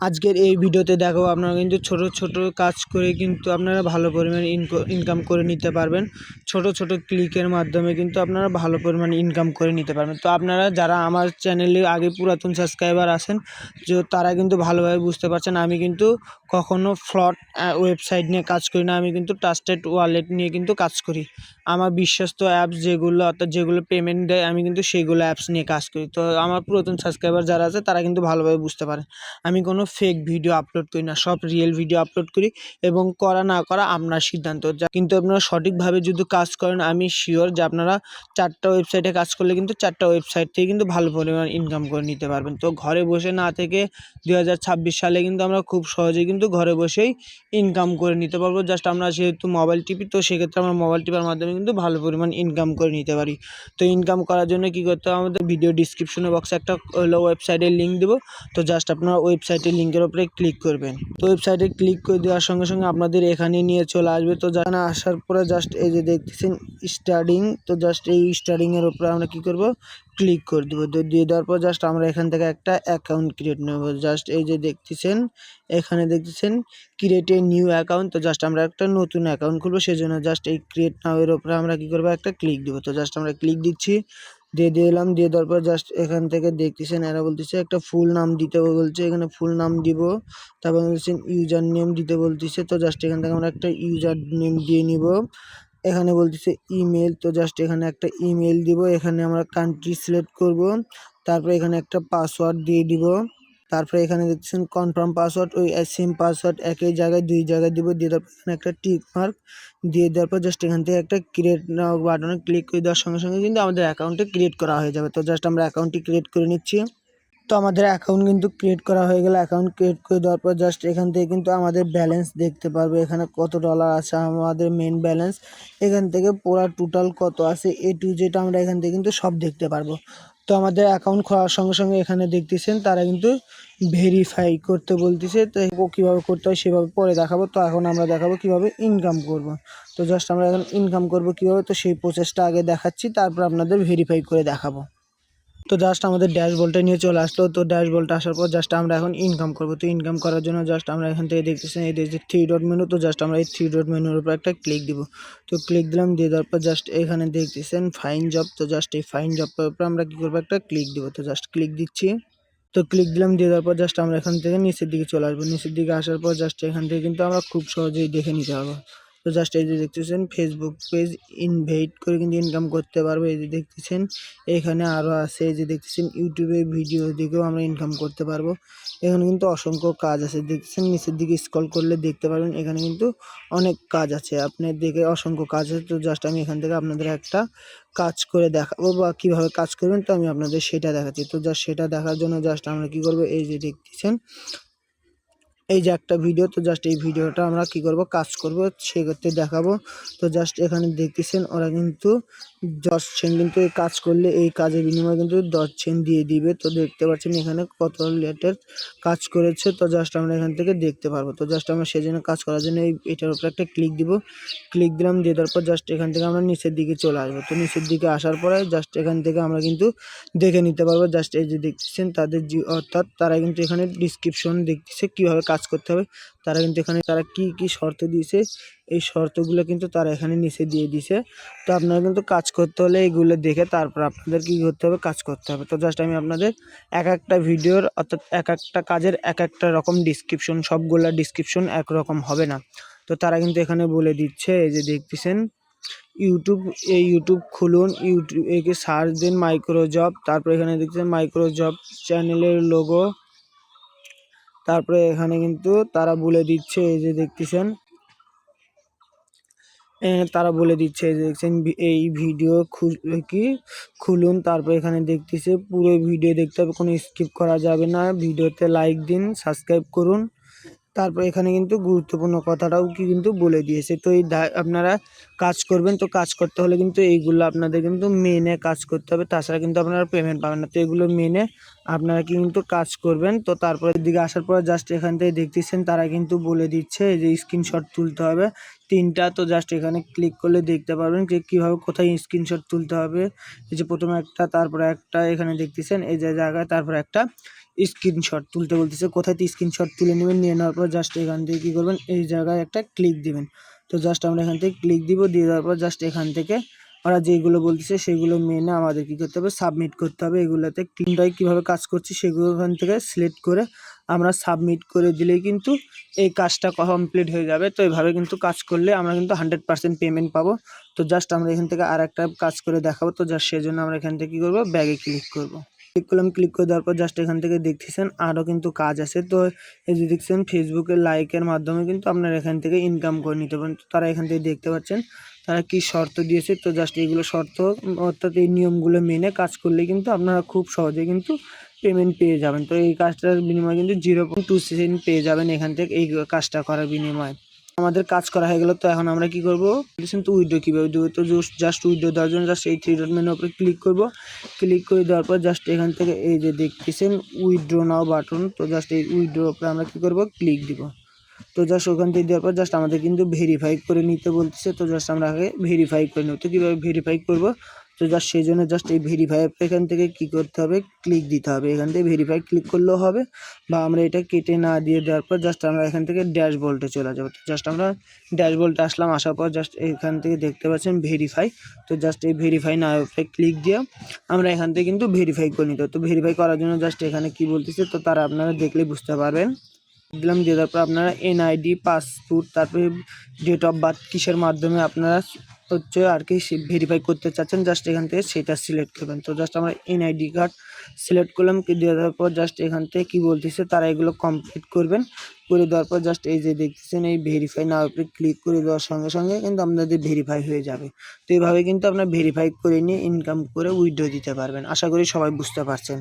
আজকের এই ভিডিওতে দেখাবো আপনারা কিন্তু ছোট ছোট কাজ করে কিন্তু আপনারা ভালো পরিমাণে ইনকাম করে নিতে পারবেন। ছোট ছোট ক্লিকের মাধ্যমে কিন্তু আপনারা ভালো পরিমাণে ইনকাম করে নিতে পারবেন। তো আপনারা যারা আমার চ্যানেলে আগে পুরাতন সাবস্ক্রাইবার আছেন তারা কিন্তু ভালোভাবে বুঝতে পারছেন আমি কিন্তু কখনো ফ্রড ওয়েবসাইট নিয়ে কাজ করি না। আমি কিন্তু ট্রাস্টেড ওয়ালেট নিয়ে কিন্তু কাজ করি। আমার বিশ্বস্ত অ্যাপস যেগুলো অর্থাৎ যেগুলো পেমেন্ট দেয় আমি কিন্তু সেইগুলো অ্যাপস নিয়ে কাজ করি। তো আমার পুরাতন সাবস্ক্রাইবার যারা আছে তারা কিন্তু ভালোভাবে বুঝতে পারে আমি কোনো ফেক ভিডিও আপলোড করি না, সব রিয়েল ভিডিও আপলোড করি এবং করা না করা আপনার সিদ্ধান্ত। কিন্তু আপনারা সঠিকভাবে যদি কাজ করেন আমি শিওর যে আপনারা 4টা ওয়েবসাইটে কাজ করলে কিন্তু 4টা ওয়েবসাইট থেকে কিন্তু ভালো পরিমাণ ইনকাম করে নিতে পারবেন। তো ঘরে বসে না থেকে 2026 সালে কিন্তু আমরা খুব সহজেই কিন্তু ঘরে বসেই ইনকাম করে নিতে পারবো। জাস্ট আমরা যেহেতু মোবাইল টিপি, তো সেক্ষেত্রে আমরা মোবাইল টিপার মাধ্যমে কিন্তু ভালো পরিমাণ ইনকাম করে নিতে পারি। তো ইনকাম করার জন্য কী করতে হবে, আমাদের ভিডিও ডিসক্রিপশনে বক্সে একটা ওয়েবসাইটের লিঙ্ক দেবো। তো জাস্ট আপনারা ওয়েবসাইটের লিঙ্কের উপরে ক্লিক করবেন। তো ওয়েবসাইটে ক্লিক করে দেওয়ার সঙ্গে সঙ্গে আপনাদের এখানে নিয়ে চলে আসবে। তো এখানে আসার পরে জাস্ট এই যে দেখতেছেন স্টার্টিং, তো জাস্ট এই স্টার্টিংয়ের উপরে আমরা কী করব, ক্লিক করে দেবো। তো দিয়ে দেওয়ার পর জাস্ট আমরা এখান থেকে একটা অ্যাকাউন্ট ক্রিয়েট নেব। জাস্ট এই যে দেখতেছেন এখানে দেখতেছেন ক্রিয়েট এ নিউ অ্যাকাউন্ট। তো জাস্ট আমরা একটা নতুন অ্যাকাউন্ট খুলবো, সেজন্য জাস্ট এই ক্রিয়েট নাও এর উপরে আমরা কী করবো, একটা ক্লিক দেবো। তো জাস্ট আমরা ক্লিক দিচ্ছি, দিয়ে দিলাম। দিয়ে দেওয়ার পর জাস্ট এখান থেকে দেখতেছেন এরা বলতেছে একটা ফুল নাম দিতে বলছে, এখানে ফুল নাম দিব। তারপর বলছেন ইউজার নেম দিতে বলতেছে। তো জাস্ট এখান থেকে আমরা একটা ইউজার নেম দিয়ে নিব। এখানে বলতেছে ইমেল, তো জাস্ট এখানে একটা ইমেল দিব। এখানে আমরা কান্ট্রি সিলেক্ট করব, তারপরে এখানে একটা পাসওয়ার্ড দিয়ে দিব। তারপরে এখানে দেখছেন কনফার্ম পাসওয়ার্ড, ওই সেম পাসওয়ার্ড একই জায়গায় 2 জায়গায় দিব। দিয়ে দেওয়ার পর এখানে একটা টিক মার্ক দিয়ে দেওয়ার পর জাস্ট এখান থেকে একটা ক্রিয়েট নাও বাটনে ক্লিক করে দেওয়ার সঙ্গে সঙ্গে কিন্তু আমাদের অ্যাকাউন্টে ক্রিয়েট করা হয়ে যাবে। তো জাস্ট আমরা অ্যাকাউন্টটি ক্রিয়েট করে নিচ্ছি। তো আমাদের অ্যাকাউন্ট কিন্তু ক্রিয়েট করা হয়ে গেলে অ্যাকাউন্ট ক্রিয়েট করে দেওয়ার পর জাস্ট এখান থেকে কিন্তু আমাদের ব্যালেন্স দেখতে পারবে, এখানে কত ডলার আছে আমাদের মেন ব্যালেন্স। এখান থেকে পুরো টোটাল কত আছে এ টু জেড আমরা এখান থেকে কিন্তু সব দেখতে পারবো। তো আমাদের অ্যাকাউন্ট খোলার সঙ্গে সঙ্গে এখানে দেখতেছেন তারা কিন্তু ভেরিফাই করতে বলতেছে। তো কীভাবে করতে হয় সেভাবে পরে দেখাবো। তো এখন আমরা দেখাবো কীভাবে ইনকাম করব। তো জাস্ট আমরা এখন ইনকাম করব কীভাবে, তো সেই প্রসেসটা আগে দেখাচ্ছি, তারপর আপনাদের ভেরিফাই করে দেখাবো। তো জাস্ট আমাদের ড্যাশবোর্ডটা নিয়ে চলে আসলো। তো ড্যাশবোর্ডটা আসার পর জাস্ট আমরা এখন ইনকাম করব। তো ইনকাম করার জন্য জাস্ট আমরা এখান থেকে দেখতেছি এই যে 3 ডট মেনু। তো জাস্ট আমরা এই 3 ডট মেনুর উপর একটা ক্লিক দিব। তো ক্লিক দিলাম, দিয়ে দেওয়ার পর জাস্ট এখানে দেখতেছেন ফাইন জব। তো জাস্ট এই ফাইন জবের উপর আমরা কী করবো, একটা ক্লিক দিব। তো জাস্ট ক্লিক দিচ্ছি। তো ক্লিক দিলাম, দিয়ে দেওয়ার পর জাস্ট আমরা এখান থেকে নিচের দিকে চলে আসবো। নিচের দিকে আসার পর জাস্ট এখান থেকে কিন্তু আমরা খুব সহজেই দেখে নিতে পারবো। তো জাস্ট এই যে দেখতেছেন ফেসবুক পেজ ইনভাইট করে কিন্তু ইনকাম করতে পারবো। এই যে দেখতেছেন এখানে আরও আছে, এই যে দেখতেছেন ইউটিউবে ভিডিও দেখেও আমরা ইনকাম করতে পারবো। এখানে কিন্তু অসংখ্য কাজ আছে, দেখতেছেন নিচের দিকে স্ক্রল করলে দেখতে পারবেন এখানে কিন্তু অনেক কাজ আছে, আপনি দেখে অসংখ্য কাজ আছে। তো জাস্ট আমি এখান থেকে আপনাদের একটা কাজ করে দেখাবো বা কীভাবে কাজ করবেন, তো আমি আপনাদের সেটা দেখাচ্ছি। তো জাস্ট সেটা দেখার জন্য জাস্ট আমরা কী করবো, এই যে দেখতেছেন এই যে একটা ভিডিও। তো জাস্ট এই ভিডিওটা আমরা কী করব, কাজ করব, সেক্ষেত্রে দেখাবো। তো জাস্ট এখানে দেখতেছেন ওরা কিন্তু 10 সেন্ট কিন্তু এই কাজ করলে এই কাজের বিনিময়ে কিন্তু 10 সেন্ট দিয়ে দিবে। তো দেখতে পাচ্ছেন এখানে কত রিলেটেড কাজ করেছে। তো জাস্ট আমরা এখান থেকে দেখতে পারবো। তো জাস্ট আমরা সেজন্য কাজ করার জন্য এটার উপরে একটা ক্লিক দিব। ক্লিক দিলাম, দিয়ে দেওয়ার পর জাস্ট এখান থেকে আমরা নিচের দিকে চলে আসবো। তো নিচের দিকে আসার পরে জাস্ট এখান থেকে আমরা কিন্তু দেখে নিতে পারবো। জাস্ট এই যে দেখতেছেন তাদের অর্থাৎ তারা কিন্তু এখানে ডিসক্রিপশন দেখতেছে কীভাবে কাজ করতে হবে। তারা কিন্তু এখানে তারা কি শর্ত দিয়েছে, এই শর্তগুলো কিন্তু তারা এখানে নিচে দিয়ে দিছে। তো আপনারা কিন্তু কাজ করতে হলে এইগুলো দেখে তারপর আপনাদের কী করতে হবে, কাজ করতে হবে। তো জাস্ট আমি আপনাদের এক একটা ভিডিওর অর্থাৎ এক একটা কাজের এক একটা রকম ডিসক্রিপশন, সবগুলা ডিসক্রিপশন একরকম হবে না। তো তারা কিন্তু এখানে বলে দিচ্ছে, এই যে দেখতেছেন ইউটিউব খুলুন, ইউটিউব একে সার্চ দিন মাইক্রো জব। তারপরে এখানে দেখছেন মাইক্রো জব চ্যানেলের লোগো। তারপরে এখানে কিন্তু তারা বলে দিচ্ছে, এই যে দেখতেছেন তারা বলে দিচ্ছে, এই যে দেখছেন এই ভিডিও খুলুন। তারপর এখানে দেখতেছে পুরো ভিডিও দেখতে হবে, কোনো স্কিপ করা যাবে না। ভিডিওতে লাইক দিন, সাবস্ক্রাইব করুন। তারপর এখানে কিন্তু গুরুত্বপূর্ণ কথাটাও কিন্তু বলে দিয়েছে। তো এই আপনারা কাজ করবেন, তো কাজ করতে হলে কিন্তু এইগুলো আপনাদের কিন্তু মেনে কাজ করতে হবে, তাছাড়া কিন্তু আপনারা পেমেন্ট পাবেন না। তো এগুলো মেনে আপনারা কিন্তু কাজ করবেন। তো তারপরের দিকে আসার পর জাস্ট এখান থেকে দেখতেছেন তারা কিন্তু বলে দিচ্ছে যে স্ক্রিনশট তুলতে হবে 3টা। তো জাস্ট এখানে ক্লিক করলে দেখতে পারবেন যে কীভাবে কোথায় স্ক্রিনশট তুলতে হবে। এই যে প্রথমে একটা, তারপরে একটা, এখানে দেখতেছেন এই যে জায়গায়, তারপরে একটা স্ক্রিনশট তুলতে বলতেছে, কোথায় স্ক্রিনশট তুলে নেবেন। নিয়ে নেওয়ার পর জাস্ট এখান থেকে কী করবেন, এই জায়গায় একটা ক্লিক দিবেন। তো জাস্ট আমরা এখান থেকে ক্লিক দিব, দিয়ে দেওয়ার পর জাস্ট এখান থেকে ওরা যেগুলো বলতেছে সেগুলো মেনে আমাদের কী করতে হবে, সাবমিট করতে হবে। এগুলোতে টিমটাই কীভাবে কাজ করছি সেগুলো এখান থেকে সিলেক্ট করে আমরা সাবমিট করে দিলেই কিন্তু এই কাজটা কমপ্লিট হয়ে যাবে। তো এইভাবে কিন্তু কাজ করলে আমরা কিন্তু 100% পেমেন্ট পাবো। তো জাস্ট আমরা এখান থেকে আর একটা কাজ করে দেখাবো। তো জাস্ট সেজন্য আমরা এখান থেকে কী করবো, ব্যাগে ক্লিক করবো। ক্লিক করলাম, ক্লিক করে দেওয়ার পর জাস্ট এখান থেকে দেখতেছেন আরও কিন্তু কাজ আছে। তো এই যে দেখছেন ফেসবুকের লাইকের মাধ্যমে কিন্তু আপনারা এখান থেকে ইনকাম করে নিতে পারেন। তো তারা এখান থেকে দেখতে পাচ্ছেন তারা কি শর্ত দিয়েছে। তো জাস্ট এইগুলো শর্ত অর্থাৎ এই নিয়মগুলো মেনে কাজ করলে কিন্তু আপনারা খুব সহজে কিন্তু পেমেন্ট পেয়ে যাবেন। তো এই কাজটার বিনিময়ে কিন্তু 0.2 সেন্ট পেয়ে যাবেন এখান থেকে এই কাজটা করার বিনিময়ে। আমাদের কাজ করা হয়ে গেল। তো এখন আমরা কি করব, তো উইথড্র কীভাবে দেবো। তো জাস্ট উইথড্র দেওয়ার জন্য জাস্ট এই 3 ডট মেনুর উপরে ক্লিক করব। ক্লিক করে দেওয়ার পর জাস্ট এখান থেকে এই যে দেখতেছেন উইথড্র নাও বাটন। তো জাস্ট এই উইথড্র উপরে আমরা কী করব, ক্লিক দিব। তো জাস্ট ওখান থেকে দেওয়ার পর জাস্ট আমাদের কিন্তু ভেরিফাই করে নিতে বলতেছে। তো জাস্ট আমরা আগে ভেরিফাই করে নেব। তো কীভাবে ভেরিফাই করব, তো জাস্ট সেই জন্য জাস্ট এই ভেরিফাই এখান থেকে কী করতে হবে, ক্লিক দিতে হবে। এখান থেকে ভেরিফাই ক্লিক করলেও হবে, বা আমরা এটা কেটে না দিয়ে দেওয়ার পর জাস্ট আমরা এখান থেকে ড্যাশবোর্ডে চলে যাব। তো জাস্ট আমরা ড্যাশবোর্ডে আসলাম, আসার পর জাস্ট এখান থেকে দেখতে পাচ্ছেন ভেরিফাই। তো জাস্ট এই ভেরিফাই না ক্লিক দিয়ে আমরা এখান থেকে কিন্তু ভেরিফাই করে নিতে হবে। তো ভেরিফাই করার জন্য জাস্ট এখানে কি বলতেছে, তো তারা আপনারা দেখলে বুঝতে পারবেন। দিলাম, দিয়ে তারপর আপনারা এনআইডি, পাসপোর্ট, তারপরে ডেট অফ বার্থ কিসের মাধ্যমে আপনারা হচ্ছে আর কি ভেরিফাই করতে চাচ্ছেন, জাস্ট এখান থেকে সেটা সিলেক্ট করবেন। তো জাস্ট আমরা এনআইডি কার্ড সিলেক্ট করলাম, দিয়ে দেওয়ার পর জাস্ট এখান থেকে কী বলতেছে তারা এগুলো কমপ্লিট করবেন। করে দেওয়ার পর জাস্ট এই যে দেখতেছেন এই ভেরিফাই না উপরে ক্লিক করে দেওয়ার সঙ্গে সঙ্গে কিন্তু আপনাদের ভেরিফাই হয়ে যাবে। তো এইভাবে কিন্তু আপনার ভেরিফাই করে নিয়ে ইনকাম করে উইথড্র দিতে পারবেন। আশা করি সবাই বুঝতে পারছেন।